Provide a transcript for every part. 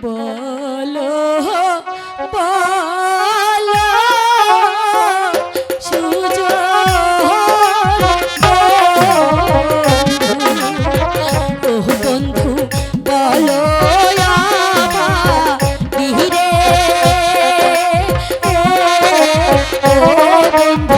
বলো বলো সুজন বন্ধু, ও বন্ধু বলো বিহিরে, ও বন্ধু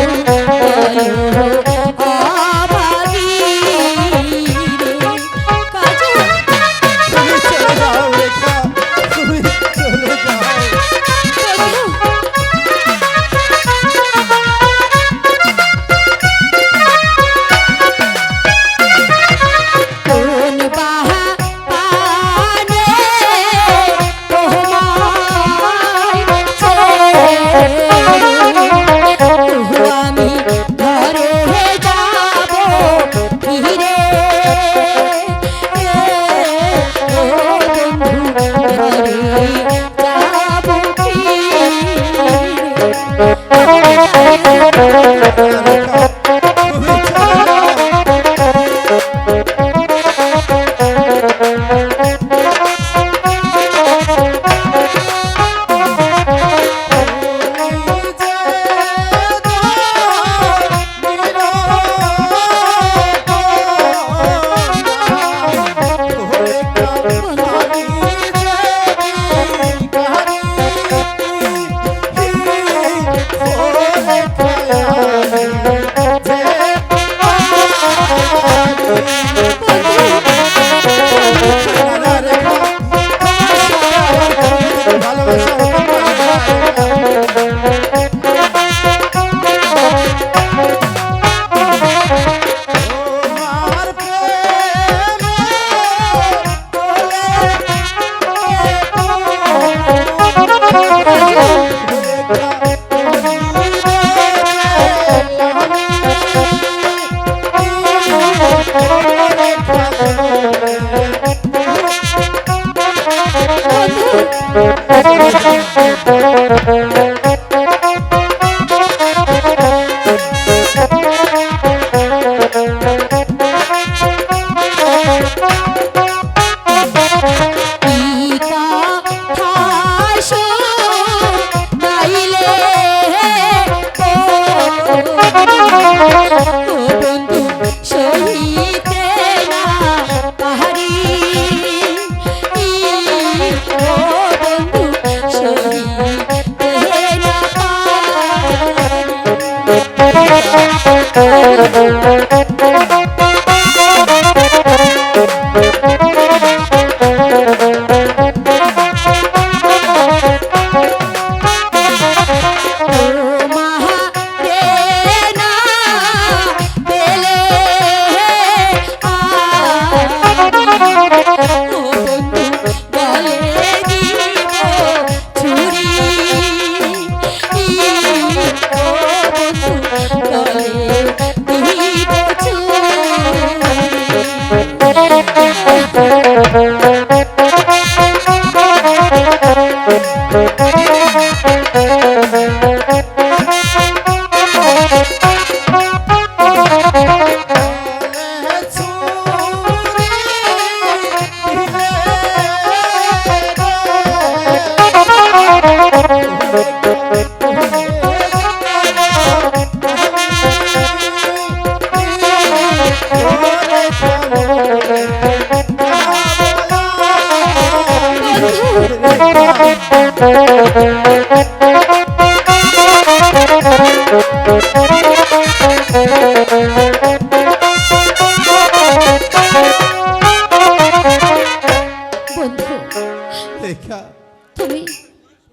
তুমি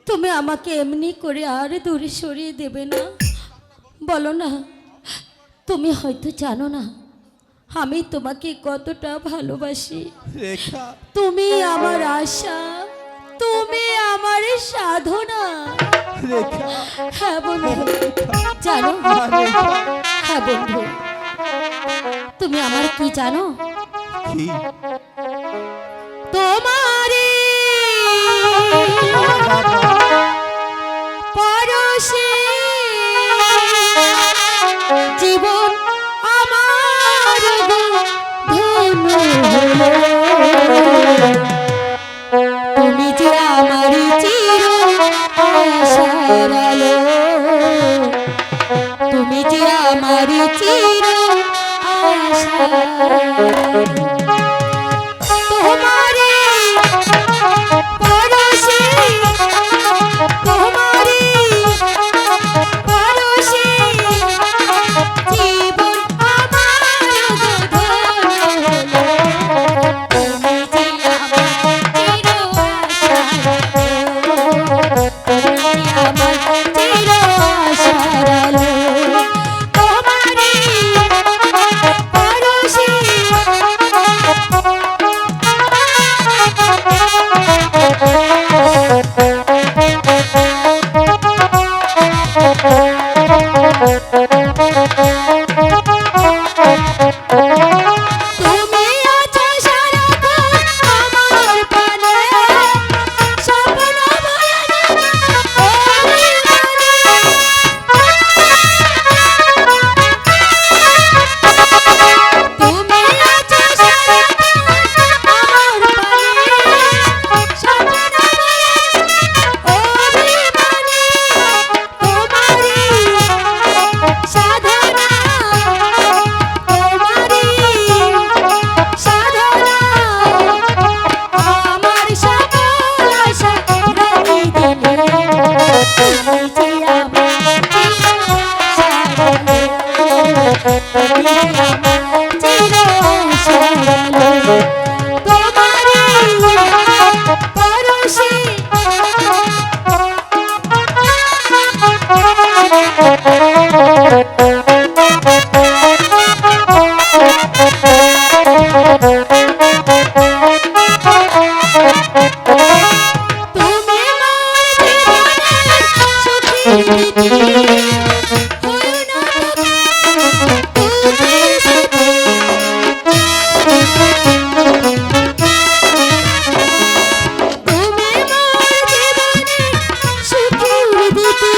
তুমি আমাকে এমনি করে আর দূরে সরিয়ে দেবে না? বলো না, তুমি হয়তো জানো না আমি তোমাকে কতটা ভালোবাসি। রেখা, তুমি আমার আশা, তুমি আমার সাধনা। রেখা, হ্যাঁ বন্ধু, জানো? হ্যাঁ বন্ধু, তুমি আমার কি জানো? কি? তোমারে পরশে জীবন আমার ধন্য হলো। তুমি যে আমার চির আশার আলো, তুমি যে আমার চির আশার আলো। তোমারে পরশে, তোমারে পরশে জীবন আমার ধন্য হলো। তুমি যে আমার চির আশার আলো, তুমি যে আমার চির আশার আলো। তোমারে পরশে তুমি আছো সারাক্ষণ আমার প্রাণে, স্বপ্ন ভরা অভিমানে। তুমি আছো সারাক্ষণ আমার প্রাণে, স্বপ্ন ভরা অভিমানে। তোমারই সাধনা, তোমারই সাধনা আমার সকল আশা রাঙিয়ে দিলে। তুমি যে আমার চির আশার আলো, তুমি যে আমার চির আশার আলো। তোমারই পরশে তুমি মোর জীবনের সুখী স্মৃতি, হয়ো না দুঃখের স্মৃতি। তুমি মোর জীবনের সুখী স্মৃতি,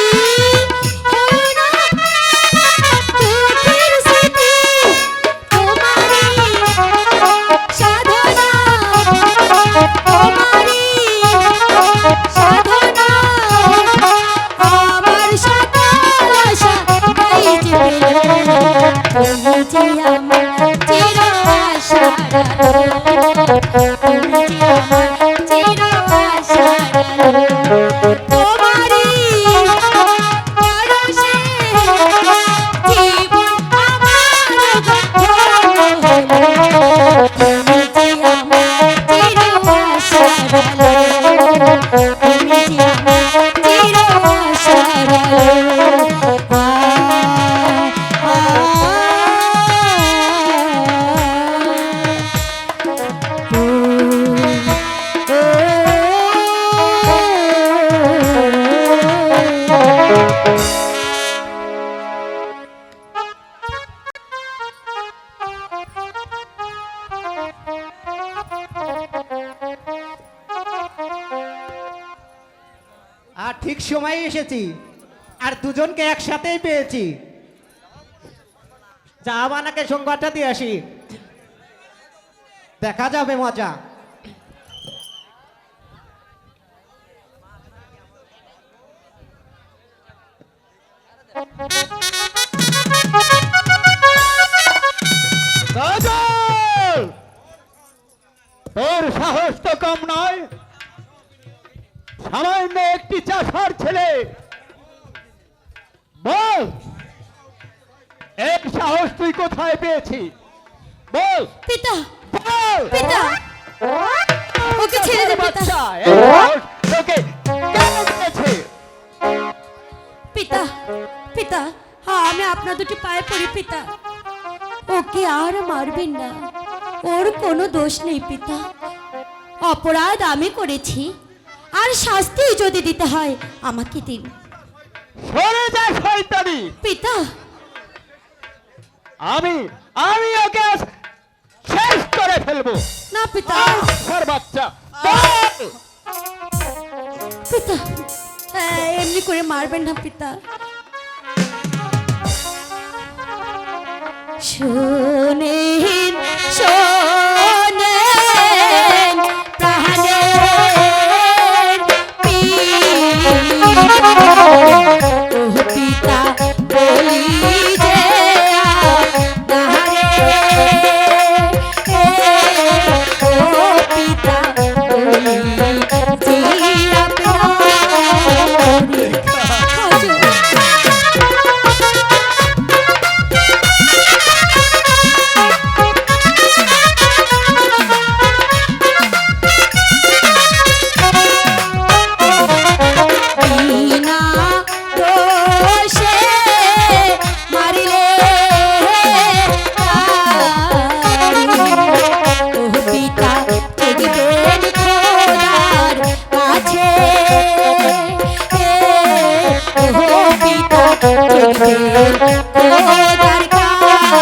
হয়ো না দুঃখের স্মৃতি। তোমারই সাধনা, তোমারই সাধনা আমার সকল আশা গাইতে পেলে। তুমি যে আমার চির আশার আলো, তুমি যে আমার চির আশার আলো। তোমারই পরশে জীবন আমার ধন্য হলো। তুমি যে আমার চির আশার আলো, তুমি যে আমার চির আশার আর ঠিক সময়ে এসেছি, আর দুজনকে একসাথেই পেয়েছি। চা বানাকে সংবাদটা দিয়ে আসি, দেখা যাবে মজা। কাজল, তোর সাহস তো কম নয়। সামান্য একটি চাষার ছেলে, বল এর সাহস তুই কোথায় পেয়েছি? বল পিতা, বল। পিতা, ওকে ছেড়ে দে পিতা। বাচ্চা, এই সাহস তোকে কেন দিয়েছে? পিতা, পিতা, আমি আপনার দুটি পায়ে পড়ি পিতা। ওকে আর মারবেন না, ওর কোনো দোষ নেই পিতা। অপরাধ আমি করেছি, আর শাস্তি যদি দিতে হয় আমাকে দিন সরে যা শয়তানি। পিতা। আমি আমি ওকে আজ শেষ করে ফেলবো। না পিতা, সর বাচ্চা, বল। পিতা, এমনি করে মারবেন না পিতা। শোনেন শোনেন প্রাণে বলবে খোদার কাছে।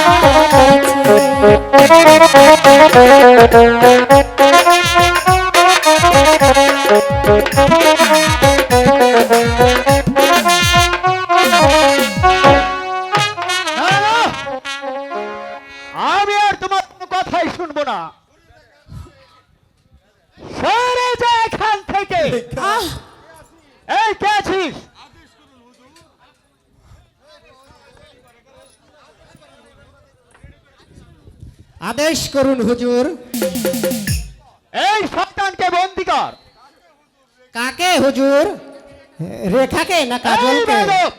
না, না, আমি আর তোমার কোনো কথাই শুনবো না। সরে যা এখান থেকে। আহ, এই কে আছিস? আদেশ করুন হুজুর। এই শয়তানকে বন্দি কর। কাকে হুজুর? রেখাকে না এই কাজলকে? বেয়াদব,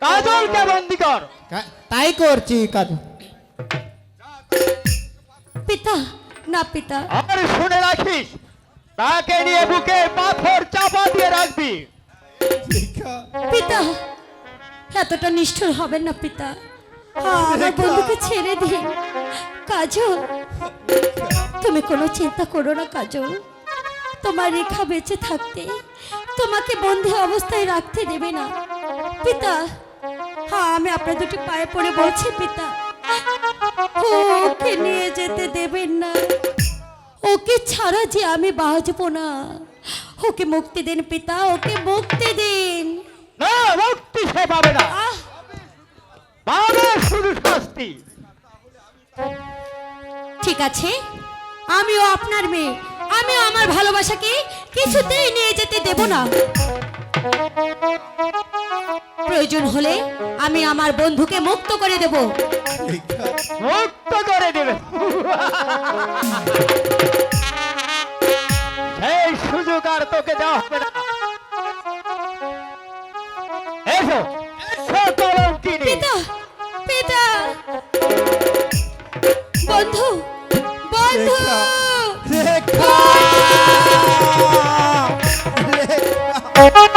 কাজলকে বন্দি কর। তাই করছি কাজল। পিতা, না পিতা, আর শুনে রাখিস, তাকে নিয়ে বুকে পাথর চাপা দিয়ে রাখবি। পিতা, এতটা নিষ্ঠুর হবেন না পিতা। আমার বন্ধুকে ছেড়ে দিন। কাজল, তুমি কোনো চিন্তা করো না কাজল। তোমার রেখা বেঁচে থাকতে তোমাকে বন্ধু অবস্থায় রাখতে দেবে না পিতা। হ্যাঁ, আমি আপনার দুটি পায়ে পড়ে বলছি পিতা, ওকে নিয়ে যেতে দেবেন না। ওকে ছাড়া যে আমি বাঁচবো না। ওকে মুক্তি দিন পিতা, ওকে মুক্তি দিন। না, মুক্তি সে পাবে না, আহ, পাবে শুধু শাস্তি। ঠিক আছে, আমিও আপনার মেয়ে, আমিও আমার ভালোবাসাকে কিছুতেই নিয়ে যেতে দেব না। প্রয়োজন হলে আমি আমার বন্ধুকে মুক্ত করে দেব। মুক্ত করে দেবে। সেই সুযোগ আর তোকে দেওয়া হবে না। এসো, এসো কলঙ্কিনী। পিতা, পিতা, বন্ধু, বন্ধু, রেখা! রেখা!